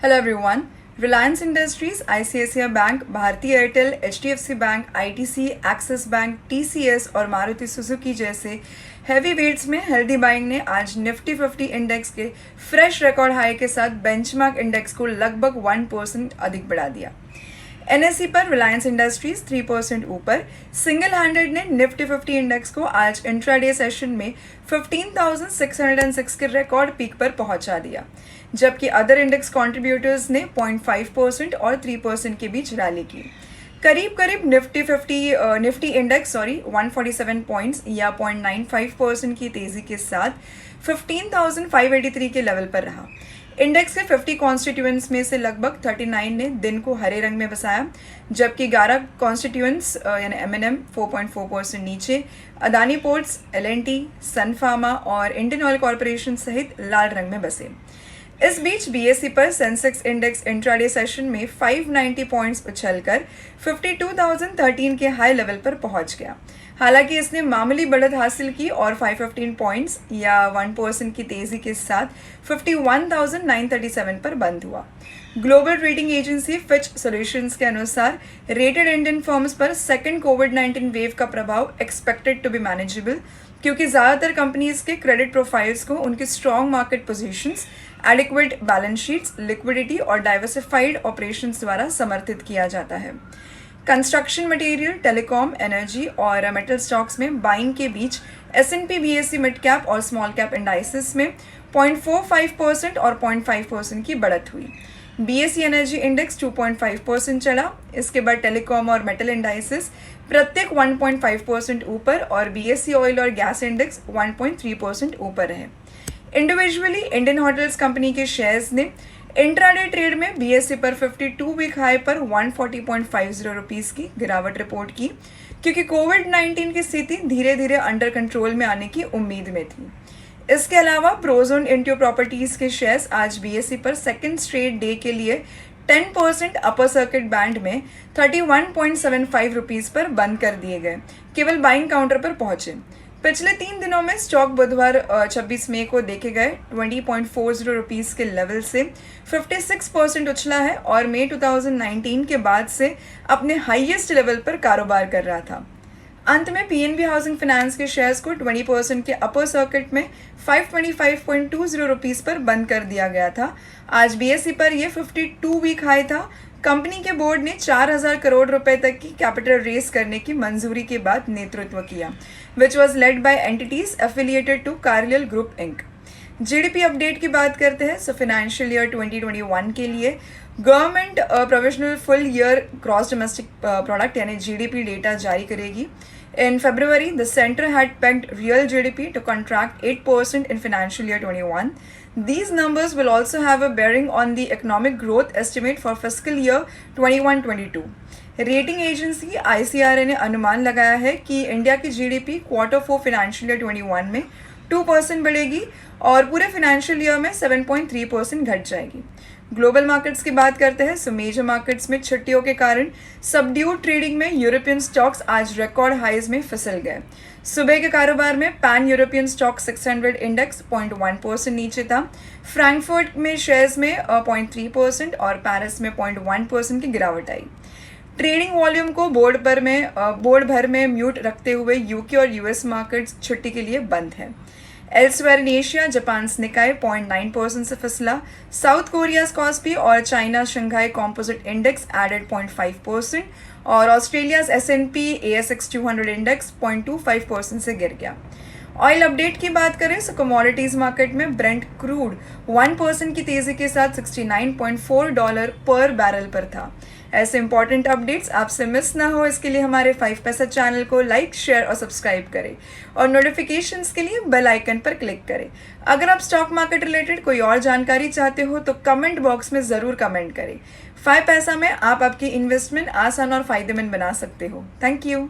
Hello everyone. Reliance Industries, ICICI Bank, Bharti Airtel, HDFC Bank, ITC, Axis Bank, TCS और Maruti Suzuki जैसे heavyweights में healthy buying ने आज Nifty 50 index के fresh record high के साथ बेंचमार्क इंडेक्स को लगभग 1% अधिक बढ़ा दिया। एनएसई पर रिलायंस इंडस्ट्रीज 3% ऊपर सिंगल हैंडेड ने निफ्टी 50 इंडेक्स को आज इंट्राडे सेशन में 15,606 के रिकॉर्ड पीक पर पहुंचा दिया, जबकि अदर इंडेक्स कंट्रीब्यूटर्स ने 0.5% और 3% के बीच रैली की। करीब करीब निफ्टी इंडेक्स 147 पॉइंट्स या 0.95% की तेजी के साथ 15,583 के लेवल पर रहा। इंडेक्स के 50 कॉन्स्टिट्यूएंट्स में से लगभग 39 ने दिन को हरे रंग में बसाया, जबकि 11 कॉन्स्टिट्यूएंट्स यानी एमएनएम 4.4% नीचे, अदानी पोर्ट्स, एलएनटी, सन फार्मा और इंडियन ऑयल कॉरपोरेशन सहित लाल रंग में बसे। इस बीच बीएसई पर सेंसेक्स इंडेक्स इंट्राडे सेशन में 590 पॉइंट्स उछलकर 52,013 के हाई लेवल पर पहुंच गया। हालांकि इसने मामूली बढ़त हासिल की और 515 पॉइंट्स या 1% की तेजी के साथ 51,937 पर बंद हुआ। Global rating agency Fitch solutions के अनुसार रेटेड इंडियन फर्म्स पर सेकेंड कोविड-19 वेव का प्रभाव एक्सपेक्टेड टू बी मैनेजेबल, क्योंकि ज़्यादातर कंपनीज के क्रेडिट प्रोफाइल्स को उनके strong market positions, adequate balance sheets, liquidity और डाइवर्सिफाइड ऑपरेशंस द्वारा समर्थित किया जाता है। कंस्ट्रक्शन मटेरियल, टेलीकॉम, एनर्जी और मेटल स्टॉक्स में बाइंग के बीच एस&पी बीएसई मिड कैप और स्मॉल कैप इंडाइसेस में 0.45% और 0.5% की बढ़त हुई। बीएसई एनर्जी इंडेक्स 2.5% चढ़ा। इसके बाद टेलीकॉम और मेटल इंडाइसेस प्रत्येक 1.5% ऊपर और बीएसई ऑयल और गैस इंडेक्स 1.3% ऊपर रहे। इंडिविजुअली इंडियन होटल्स कंपनी के शेयर्स ने इंट्राडे ट्रेड में बीएसई पर 52 वीक हाई पर 140.50 रुपीज़ की गिरावट रिपोर्ट की, क्योंकि कोविड-19 की स्थिति धीरे धीरे अंडर कंट्रोल में आने की उम्मीद में थी। इसके अलावा प्रोजोन इंट्यो प्रॉपर्टीज के शेयर्स आज बीएसई पर सेकेंड स्ट्रेट डे के लिए 10% अपर सर्किट बैंड में 31.75 रुपीज़ पर बंद कर दिए गए, केवल बाइंग काउंटर पर पहुंचे। पिछले 3 दिनों में स्टॉक बुधवार 26 मई को देखे गए 20.40 रुपीज़ के लेवल से 56% उछला है और मई 2019 के बाद से अपने हाईएस्ट लेवल पर कारोबार कर रहा था। अंत में पीएनबी हाउसिंग फाइनेंस के शेयर्स को 20% के अपर सर्किट में 525.20 रुपीज़ पर बंद कर दिया गया था। आज बीएसई पर यह 52 वीक हाई था। कंपनी के बोर्ड ने 4,000 करोड़ रुपए तक की कैपिटल रेस करने की मंजूरी के बाद नेतृत्व किया, which was led by entities affiliated to Carlyle Group Inc. GDP update की बात करते हैं। सो फाइनेंशियल ईयर 2021 के लिए government provisional full year cross domestic product यानी जीडीपी डेटा जारी करेगी। In February, the center had pegged real GDP to contract 8% in financial year 21. These numbers will also have a bearing on the economic growth estimate for fiscal year 21-22. Rating agency ICRA ने अनुमान लगाया है कि India की GDP Q4 financial year 21 में 2% बढ़ेगी और पूरे फाइनेंशियल ईयर में 7.3% घट जाएगी। ग्लोबल मार्केट्स की बात करते हैं। सो मेजर मार्केट्स में छुट्टियों के कारण सबड्यूड ट्रेडिंग में यूरोपियन स्टॉक्स आज रिकॉर्ड हाइज में फिसल गए। सुबह के कारोबार में पैन यूरोपियन स्टॉक 600 इंडेक्स 0.1% नीचे था। फ्रैंकफर्ट में शेयर्स में 0.3% और पेरिस में 0.1% की गिरावट आई। ट्रेडिंग वॉल्यूम को बोर्ड भर में म्यूट रखते हुए यूके और यूएस मार्केट्स छुट्टी के लिए बंद है। Elsewhere in Asia, Japan Nikkei 0.9% से फिसला। साउथ कोरिया कॉस्पी और China Shanghai composite index added 0.5% और ऑस्ट्रेलिया S&P ASX 200 इंडेक्स 0.25% से गिर गया। ऑयल अपडेट की बात करें तो कमोडिटीज मार्केट में ब्रेंट क्रूड 1% की तेजी के साथ $69.4 पर बैरल पर था। ऐसे इंपॉर्टेंट अपडेट्स आपसे मिस ना हो, इसके लिए हमारे 5 पैसा चैनल को लाइक, शेयर और सब्सक्राइब करें और नोटिफिकेशंस के लिए बेल आइकन पर क्लिक करें। अगर आप स्टॉक मार्केट रिलेटेड कोई और जानकारी चाहते हो तो कमेंट बॉक्स में ज़रूर कमेंट करें। 5 पैसा में आप आपकी इन्वेस्टमेंट आसान और फायदेमंद बना सकते हो। Thank you.